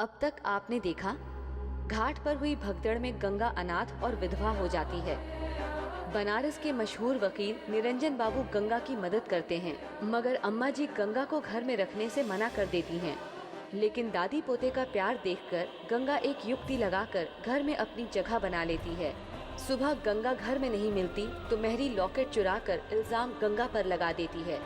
अब तक आपने देखा, घाट पर हुई भगदड़ में गंगा अनाथ और विधवा हो जाती है। बनारस के मशहूर वकील निरंजन बाबू गंगा की मदद करते हैं, मगर अम्मा जी गंगा को घर में रखने से मना कर देती हैं। लेकिन दादी पोते का प्यार देखकर गंगा एक युक्ति लगाकर घर में अपनी जगह बना लेती है। सुबह गंगा घर में नहीं मिलती तो मेहरी लॉकेट चुराकर इल्जाम गंगा पर लगा देती है।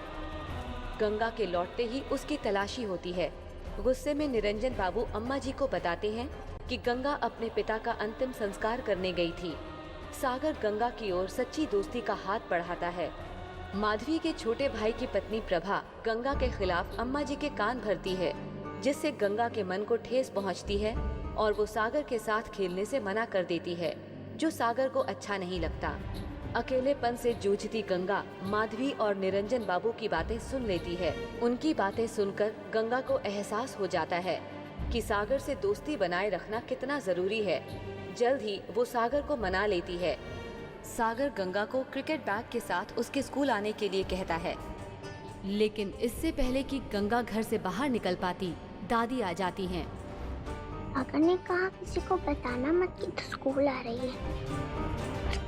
गंगा के लौटते ही उसकी तलाशी होती है। गुस्से में निरंजन बाबू अम्मा जी को बताते हैं कि गंगा अपने पिता का अंतिम संस्कार करने गई थी। सागर गंगा की ओर सच्ची दोस्ती का हाथ बढ़ाता है। माधवी के छोटे भाई की पत्नी प्रभा गंगा के खिलाफ अम्मा जी के कान भरती है, जिससे गंगा के मन को ठेस पहुंचती है और वो सागर के साथ खेलने से मना कर देती है, जो सागर को अच्छा नहीं लगता। अकेलेपन से जूझती गंगा माधवी और निरंजन बाबू की बातें सुन लेती है। उनकी बातें सुनकर गंगा को एहसास हो जाता है कि सागर से दोस्ती बनाए रखना कितना जरूरी है। जल्द ही वो सागर को मना लेती है। सागर गंगा को क्रिकेट बैग के साथ उसके स्कूल आने के लिए कहता है, लेकिन इससे पहले कि गंगा घर से बाहर निकल पाती, दादी आ जाती हैं। सागर ने कहा किसी को बताना मत कि तो स्कूल आ रही है।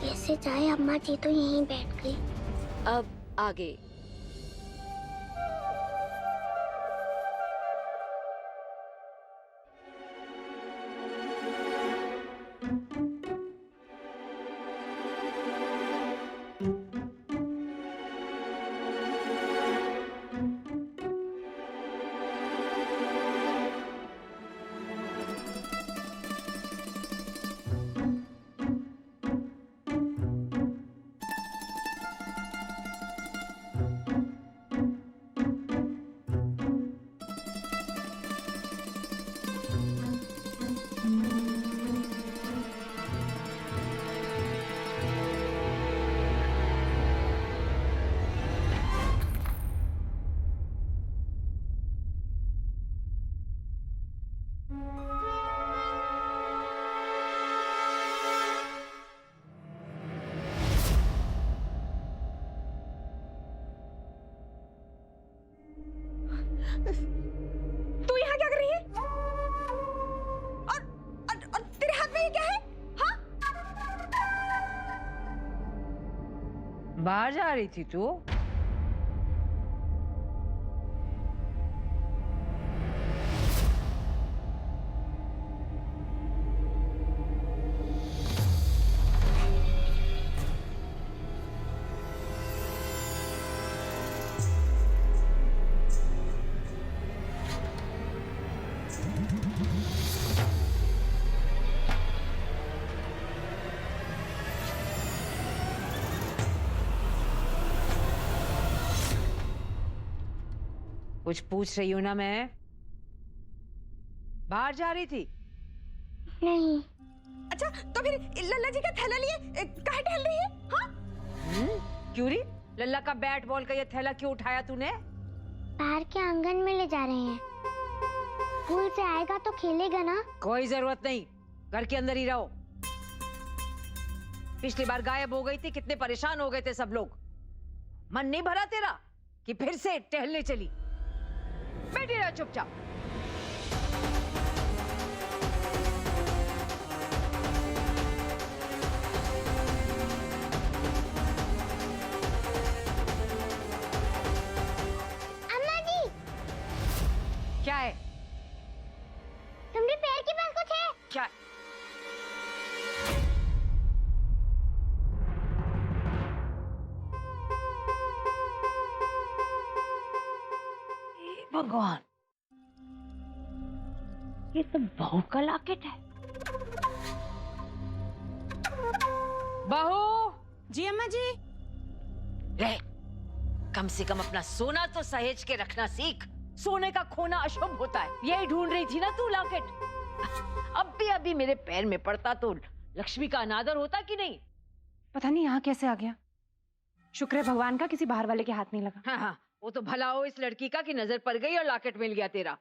कैसे जाए, अम्मा जी तो यहीं बैठ गई। अब आगे। तू यहाँ क्या कर रही है? और तेरे हाथ में ये क्या है? हाँ? बाहर जा रही थी तू? कुछ पूछ रही हूं ना मैं? बाहर जा रही थी? नहीं। अच्छा, तो फिर लल्ला जी का थैला लिए काहे टहल रही है? हाँ? क्यों री? लल्ला का बैट बॉल का ये थैला क्यों उठाया तूने? बाहर के आंगन में ले जा रहे हैं। स्कूल से आएगा तो खेलेगा ना। कोई जरूरत नहीं, घर के अंदर ही रहो। पिछली बार गायब हो गई थी, कितने परेशान हो गए थे सब लोग। मन नहीं भरा तेरा कि फिर से टहलने चली? बैठी रहो चुपचाप। अम्मा जी, क्या है? तुम्हारे पैर के पास कुछ है? क्या? भगवान, ये तो बहू का लॉकेट है। बहू! जी अम्मा जी। रह, कम से कम अपना सोना तो सहेज के रखना सीख। सोने का खोना अशुभ होता है। यही ढूंढ रही थी ना तू लॉकेट? अब भी अभी मेरे पैर में पड़ता तो लक्ष्मी का अनादर होता कि नहीं? पता नहीं यहाँ कैसे आ गया। शुक्र है भगवान का किसी बाहर वाले के हाथ नहीं लगा। हाँ हाँ, वो तो भला हो इस लड़की का कि नजर पड़ गई और लॉकेट मिल गया तेरा।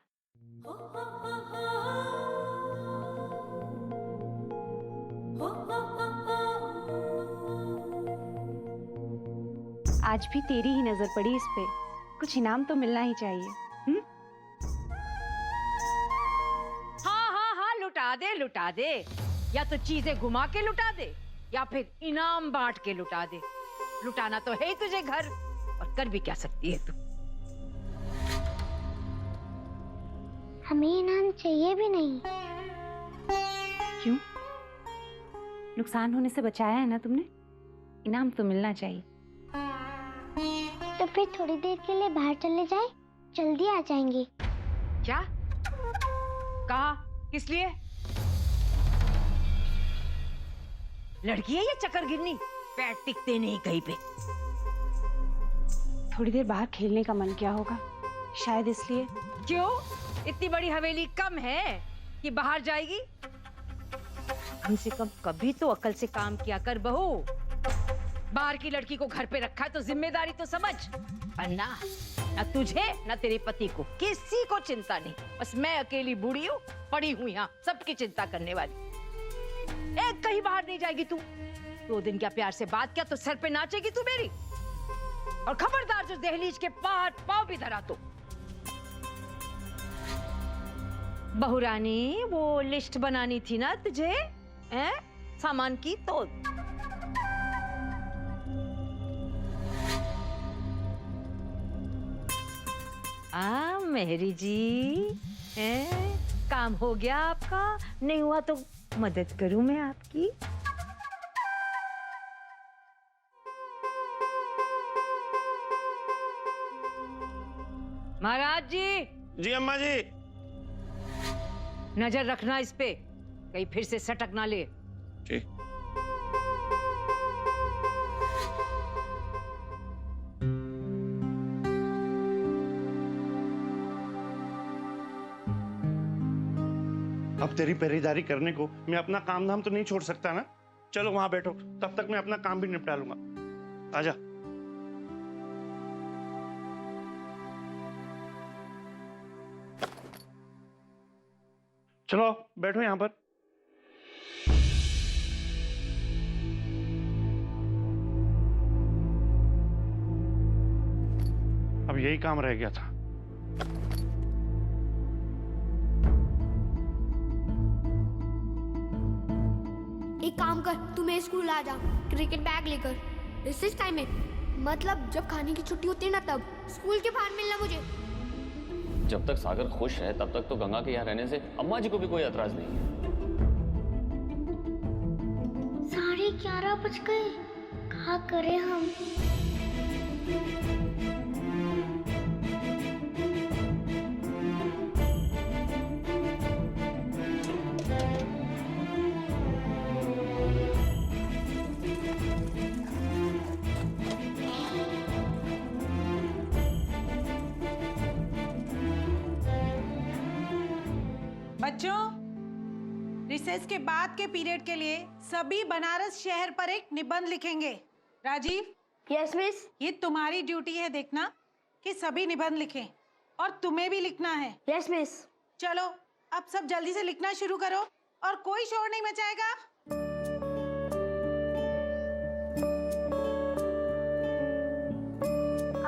आज भी तेरी ही नजर पड़ी इस पे। कुछ इनाम तो मिलना ही चाहिए। हाँ लुटा दे, या तो चीजें घुमा के लुटा दे या फिर इनाम बांट के लुटा दे। लुटाना तो है ही तुझे घर, और कर भी क्या सकती है तू। हमें इनाम चाहिए भी नहीं। क्यों? नुकसान होने से बचाया है ना तुमने, इनाम तो मिलना चाहिए। तो फिर थोड़ी देर के लिए बाहर चले जाए, जल्दी आ जाएंगे। क्या कहा? किस लिए? लड़की है या चक्कर गिरनी? पैर टिकते नहीं कहीं पे। थोड़ी देर बाहर खेलने का मन किया होगा, शायद इसलिए। क्यों? इतनी बड़ी हवेली कम है कि बाहर जाएगी? कम से कम कभी तो अकल से काम किया कर बहू। बाहर की लड़की को घर पे रखा है तो जिम्मेदारी तो समझ। पर ना तुझे ना तेरे पति को किसी को चिंता नहीं। बस मैं अकेली बूढ़ी हूँ, पड़ी हूँ यहाँ सबकी चिंता करने वाली। एक कहीं बाहर नहीं जाएगी तू। 2 दिन क्या प्यार से बात किया तो सर पे नाचेगी तू मेरी। और खबरदार जो दहलीज के बाहर पाँव भी धरा तो। बहू रानी, वो लिस्ट बनानी थी ना तुझे, हैं? सामान की तो मेहरी जी, हैं? काम हो गया आपका? नहीं हुआ तो मदद करूं मैं आपकी। महाराज जी। जी अम्मा जी। नजर रखना इस पे, कहीं फिर से सटक ना ले। जी। अब तेरी पहरेदारी करने को मैं अपना काम धाम तो नहीं छोड़ सकता ना। चलो वहां बैठो, तब तक मैं अपना काम भी निपटा लूंगा। आजा। चलो बैठो यहां पर। अब यही काम रह गया था। एक काम कर, तू मेरे स्कूल आ जा क्रिकेट बैग लेकर। रिसेस टाइम में, मतलब जब खाने की छुट्टी होती है ना, तब स्कूल के बाहर मिलना मुझे। जब तक सागर खुश है तब तक तो गंगा के यहाँ रहने से अम्मा जी को भी कोई एतराज नहीं है। 11:30 बज गए, क्या करें हम? बच्चों, रिसेस के बाद के पीरियड के लिए सभी बनारस शहर पर एक निबंध लिखेंगे। राजीव। Yes miss. ये तुम्हारी ड्यूटी है देखना कि सभी निबंध लिखें, और तुम्हें भी लिखना है। Yes miss. चलो अब सब जल्दी से लिखना शुरू करो, और कोई शोर नहीं मचाएगा।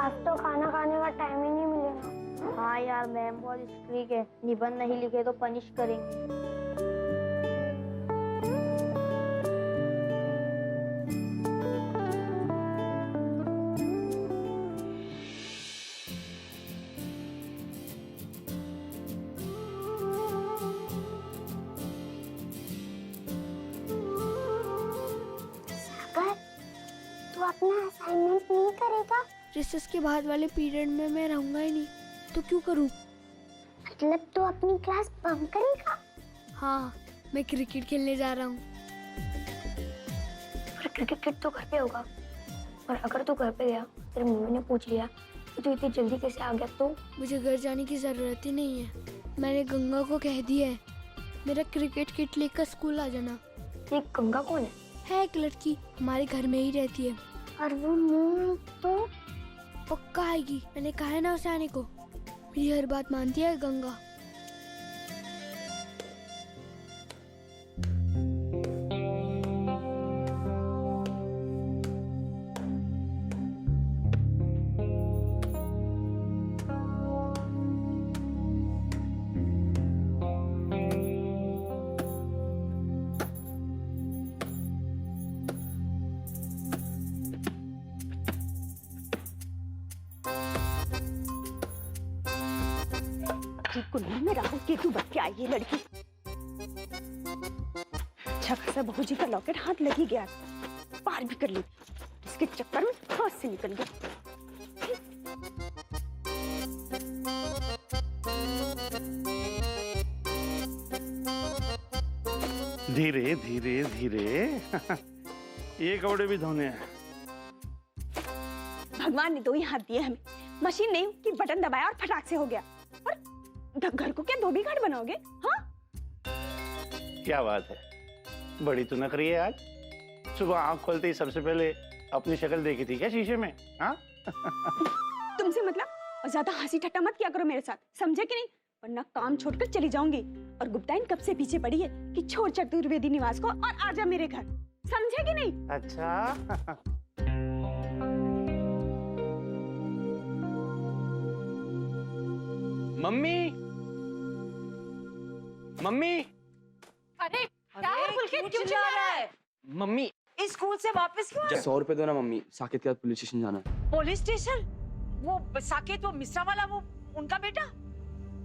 आज तो खाना खाने का टाइम ही नहीं मिलेगा। हाँ यार, मैम बहुत स्ट्रिक्ट है, निबंध नहीं लिखे तो पनिश करेंगे। सागर, तू अपना असाइनमेंट नहीं करेगा? रिसेस के बाद वाले पीरियड में मैं रहूंगा ही नहीं, तो क्यों करूं? मतलब तू अपनी क्लास बंक करेगा? हाँ, मैं क्रिकेट खेलने जा रहा हूँ। पर क्रिकेट तो घर पे होगा, और अगर तू घर पे गया, तेरी मम्मी ने पूछ लिया कि तू इतनी जल्दी कैसे आ गया, तो मुझे घर जाने की जरूरत ही नहीं है। मैंने गंगा को कह दिया है, मेरा क्रिकेट किट लेकर स्कूल आ जाना। ये गंगा कौन है? है एक लड़की, हमारे घर में ही रहती है। और वो नहीं तो? पक्का आएगी, मैंने कहा है ना उसे आने को। मेरी हर बात मानती है गंगा। की कुंडली में राहु केतु बन के आई ये लड़की। अच्छा खासा बहू जी का लॉकेट हाथ लग ही गया, पार भी कर ली, इसके चक्कर में हाथ से निकल गया। धीरे धीरे धीरे ये कपड़े भी धोने हैं। भगवान ने दो ही हाथ दिए हमें, मशीन नहीं कि बटन दबाया और फटाक से हो गया। और घर को क्या धोबी घाट बनाओगे? हाँ, क्या बात है, बड़ी तो नखरी है आज। सुबह आंख खोलते ही सबसे पहले अपनी शक्ल देखी थी क्या शीशे में? हाँ तुमसे मतलब, और ज्यादा हंसी ठट्टा मत किया करो मेरे साथ, समझे कि नहीं? वरना काम छोड़कर चली जाऊंगी। और गुप्ताइन कब से पीछे पड़ी है कि छोड़ चतुर्वेदी निवास को और आजा मेरे घर, समझे कि नहीं? अच्छा मम्मी, मम्मी, अरे क्या है पुलकित, क्यों चिल्ला रहा है? मम्मी, इस स्कूल से वापस क्यों आए? 100 रुपए दो ना मम्मी, साकेत के साथ पुलिस स्टेशन जाना है। Police station? वो साकेत, वो मिश्रा वाला, वो उनका बेटा,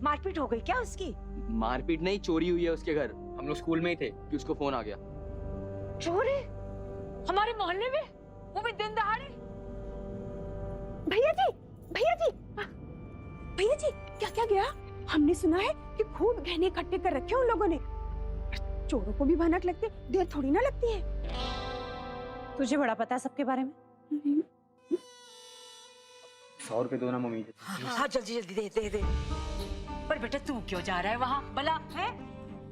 मारपीट हो गई क्या उसकी? मारपीट नहीं, चोरी हुई है उसके घर। हम लोग स्कूल में ही थे कि उसको फोन आ गया। चोरी? हमारे मोहल्ले में? वो भी दिन दहाड़े? भैया जी, भैया जी, भैया जी, क्या क्या गया? हमने सुना है कि खूब गहने इकट्ठे कर रखे उन लोगों ने। चोरों को भी भनक लगती, देर थोड़ी ना लगती है। तुझे बड़ा पता है सबके बारे में। 100 रुपए दो ना मम्मी। हाँ जल्दी जल्दी दे दे दे। पर बेटा तू क्यों जा रहा है वहाँ भला? है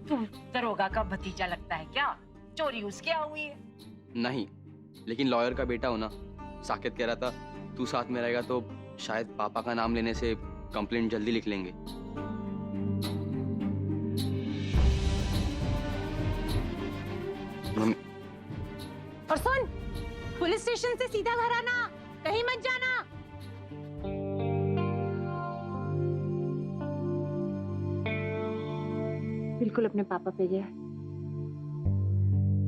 तू दरोगा का भतीजा लगता है क्या? चोरी उसके यहाँ हुई है? नहीं, लेकिन लॉयर का बेटा हो ना। साकेत कह रहा था तू साथ में रहेगा तो शायद पापा का नाम लेने से कंप्लेंट जल्दी लिख लेंगे। और सुन, पुलिस स्टेशन से सीधा घर आना, कहीं मत जाना। बिल्कुल अपने पापा पे गया है,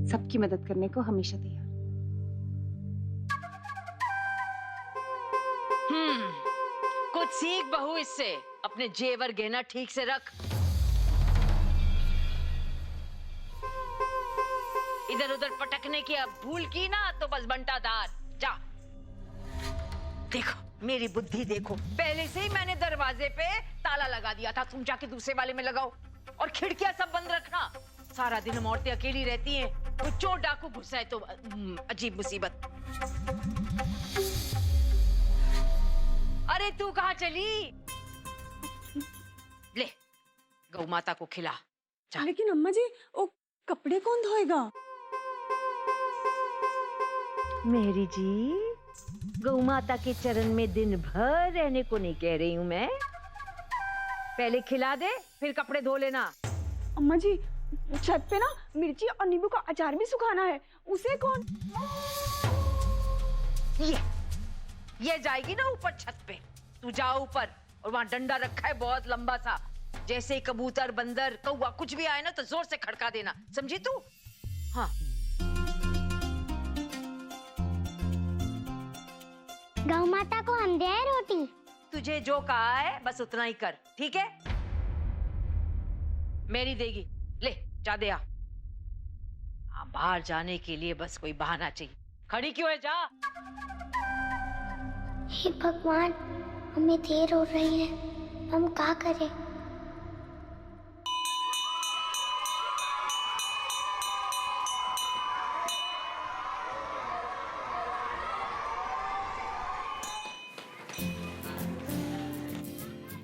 सबकी मदद करने को हमेशा तैयार। कुछ सीख बहू इससे, अपने जेवर गहना ठीक से रख। इधर उधर पटकने की अब भूल की ना तो बस बंटाधार। जा देखो मेरी बुद्धि देखो, पहले से ही मैंने दरवाजे पे ताला लगा दिया था, तुम जाके दूसरे वाले में लगाओ। और खिड़कियां सब बंद रखना, सारा दिन हम औरतें अकेली रहती हैं, कोई चोर डाकू घुसा है तो अजीब मुसीबत। अरे तू कहाँ चली? ले गौ माता को खिला। लेकिन अम्मा जी, वो कपड़े कौन धोएगा? मेरी जी, गौ माता के चरण में दिन भर रहने को नहीं कह रही हूँ मैं। पहले खिला दे फिर कपड़े धो लेना। अम्मा जी, छत पे ना मिर्ची और नींबू का अचार भी सुखाना है, उसे कौन? ये जाएगी ना ऊपर छत पे, तू जा ऊपर, और वहाँ डंडा रखा है बहुत लंबा सा, जैसे कबूतर बंदर कौवा कुछ भी आए ना तो जोर से खड़का देना, समझी तू? हाँ। गौ माता को हम दे रोटी। तुझे जो कहा है बस उतना ही कर, ठीक है? मेरी देगी, ले जा दे आ। बाहर जाने के लिए बस कोई बहाना चाहिए, खड़ी क्यों है? जा। हे भगवान, हमें देर हो रही है, हम क्या करें?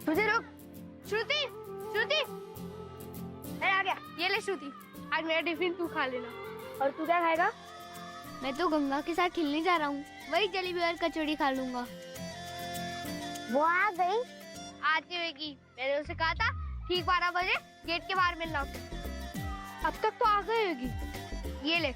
मुझे रुक। श्रुति, श्रुति, अरे आ गया, ये ले श्रुति, आज मेरा टिफिन तू खा लेना। और तू क्या खाएगा? मैं तो गंगा के साथ खेलने जा रहा हूँ, वही जलेबी और कचौड़ी खा लूंगा। वो आ गई? आती होगी, मैंने उसे कहा था ठीक 12 बजे गेट के बाहर मिलना। अब तक तो आ गई होगी। ये ले।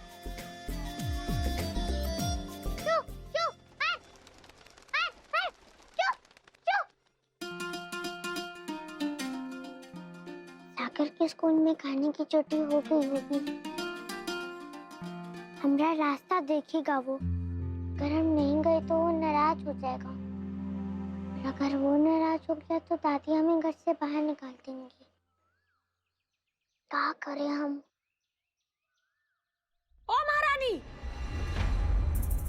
सागर के स्कूल में खाने की छुट्टी हो गई होगी, हमारा रास्ता देखेगा वो, अगर हम नहीं गए तो वो नाराज हो जाएगा। अगर वो नाराज हो गया तो दादी हमें घर से बाहर निकाल देंगी। क्या करें हम? ओ महारानी,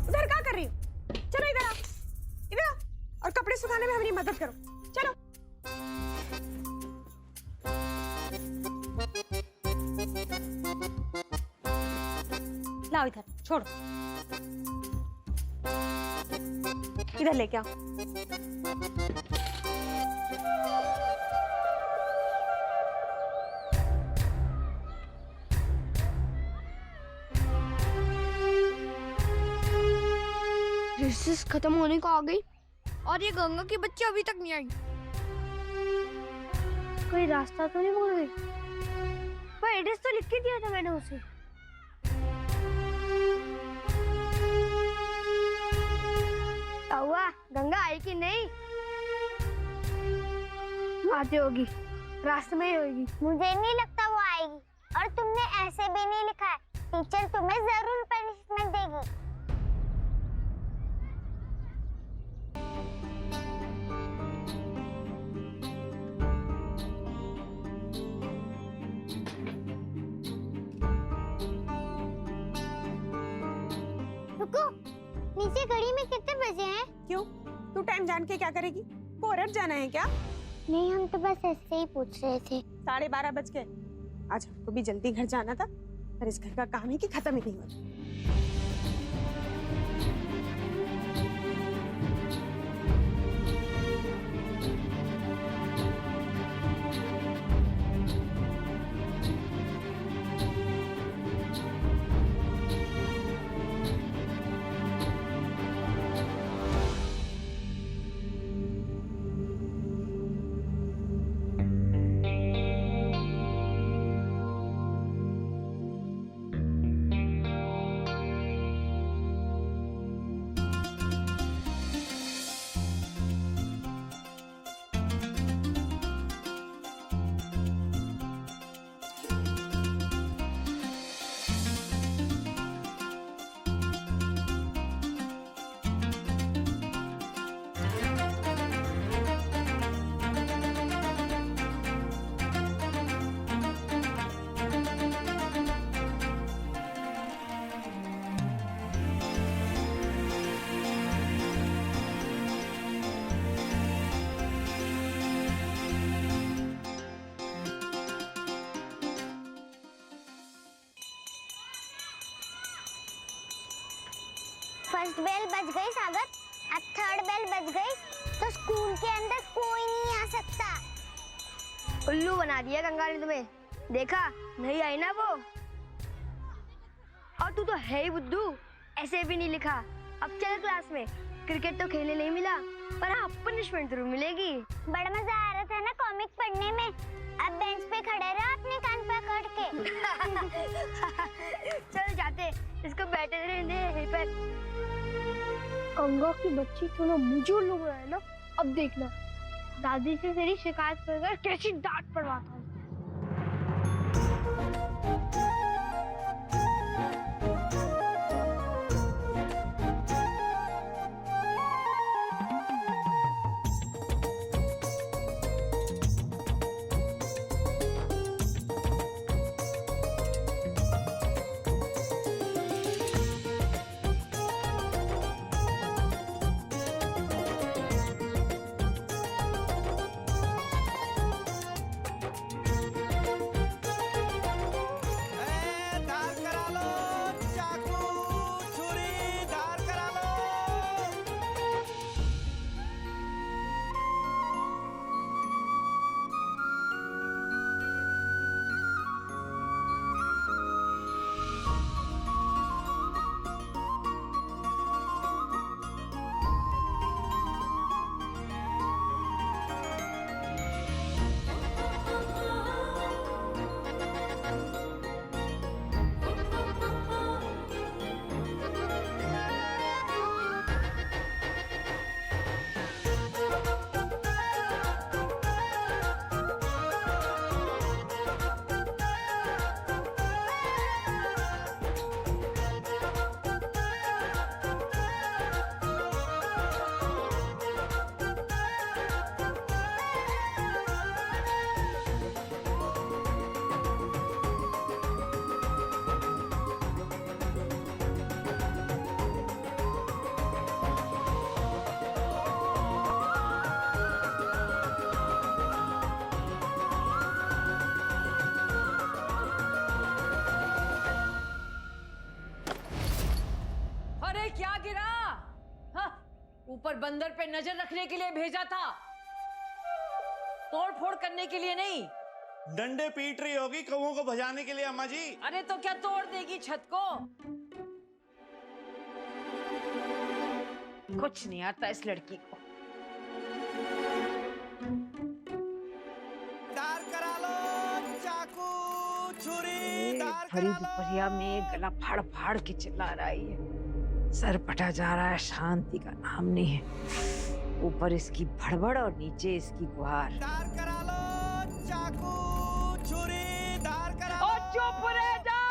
उधर क्या कर रही हो? चलो इधर आओ, इधर आओ, और कपड़े सुखाने में हमारी मदद करो। चलो। लाओ इधर, छोड़ो, इधर लेके आओ। रिसेस खत्म होने को आ गई और ये गंगा की बच्ची अभी तक नहीं आई। कोई रास्ता तो नहीं भूल गई? पर एड्रेस तो लिख के दिया था मैंने उसे। हुआ गंगा आई कि नहीं? आती होगी, रास्ते में ही होगी। मुझे नहीं लगता वो आएगी। और तुमने ऐसे भी नहीं लिखा है, टीचर तुम्हें जरूर पनिशमेंट देगी। रुको, नीचे घड़ी में कितने बजे हैं? क्यों, तू टाइम जान के क्या करेगी? कोरट जाना है क्या? नहीं, हम तो बस ऐसे ही पूछ रहे थे। 12:30 बज गए। आज हमको भी जल्दी घर जाना था, पर इस घर का काम है कि खत्म ही नहीं होता। फर्स्ट बेल बज गई सागर, अब थर्ड बेल बज गई तो स्कूल के अंदर कोई नहीं आ सकता। उल्लू बना दिया गंगा ने तुम्हें, देखा नहीं आई ना वो। और तू तो है ही बुद्धू, ऐसे भी नहीं लिखा। अब चल क्लास में, क्रिकेट तो खेलने नहीं मिला, पर हाँ पनिशमेंट जरूर मिलेगी। बड़ा मजा आ रहा था ना कॉमिक पढ़ने में। अब बेंच पे खड़े रहो अपने कान पकड़ के। चल जाते, इसको बैठे रहने यहीं पर। गंगा की बच्ची थोड़ा मुझे लोग रहा है ना, अब देखना दादी से तेरी शिकायत कर कैसी डांट पड़वाता हूँ। और बंदर पे नजर रखने के लिए भेजा था, तोड़ फोड़ करने के लिए नहीं। डंडे पीट रही होगी कौवों को भजाने के लिए अम्मा जी। अरे तो क्या तोड़ देगी छत को? कुछ नहीं आता इस लड़की को। धार करा लो, चाकू, छुरी, धार भरी करा लो। दोपहरिया में गला फाड़ फाड़ के चिल्ला रही है, सर पटा जा रहा है, शांति का नाम नहीं है। ऊपर इसकी भड़बड़ और नीचे इसकी गुहार। धार करा लो, चाकू, छुरी, धार करा लो। और चुप रह जा।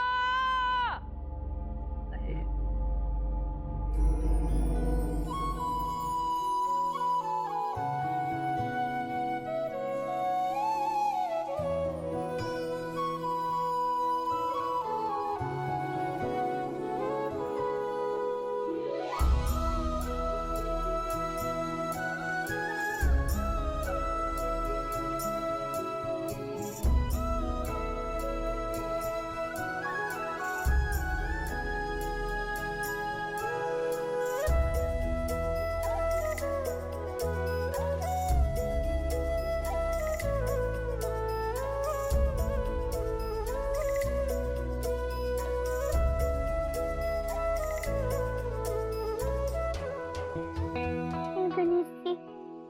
गणेश जी,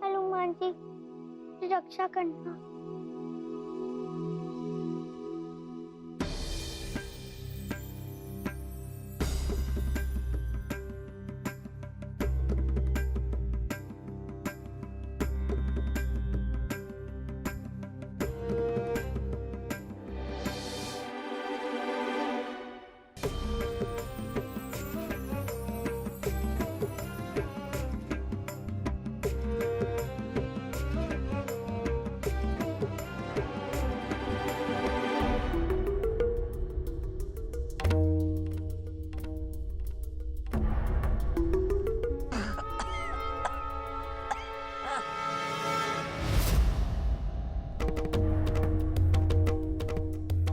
हनुमान जी, रक्षा करना।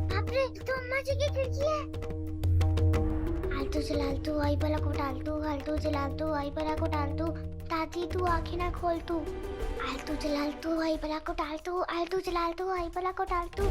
बाप रे, तो अम्मा जी की खिड़की है। आलतू चलालतू आई बला को टालतू, आलतू चलालतू आई बला को टालतू, दादी तू आंखें ना खोल तू। आलतू चलालतू आई बला को टालतू, आलतू चलालतू आई बला को टालतू।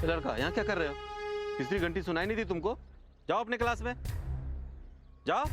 लड़का यहाँ क्या कर रहे हो? तीसरी घंटी सुनाई नहीं दी तुमको? जाओ अपने क्लास में जाओ।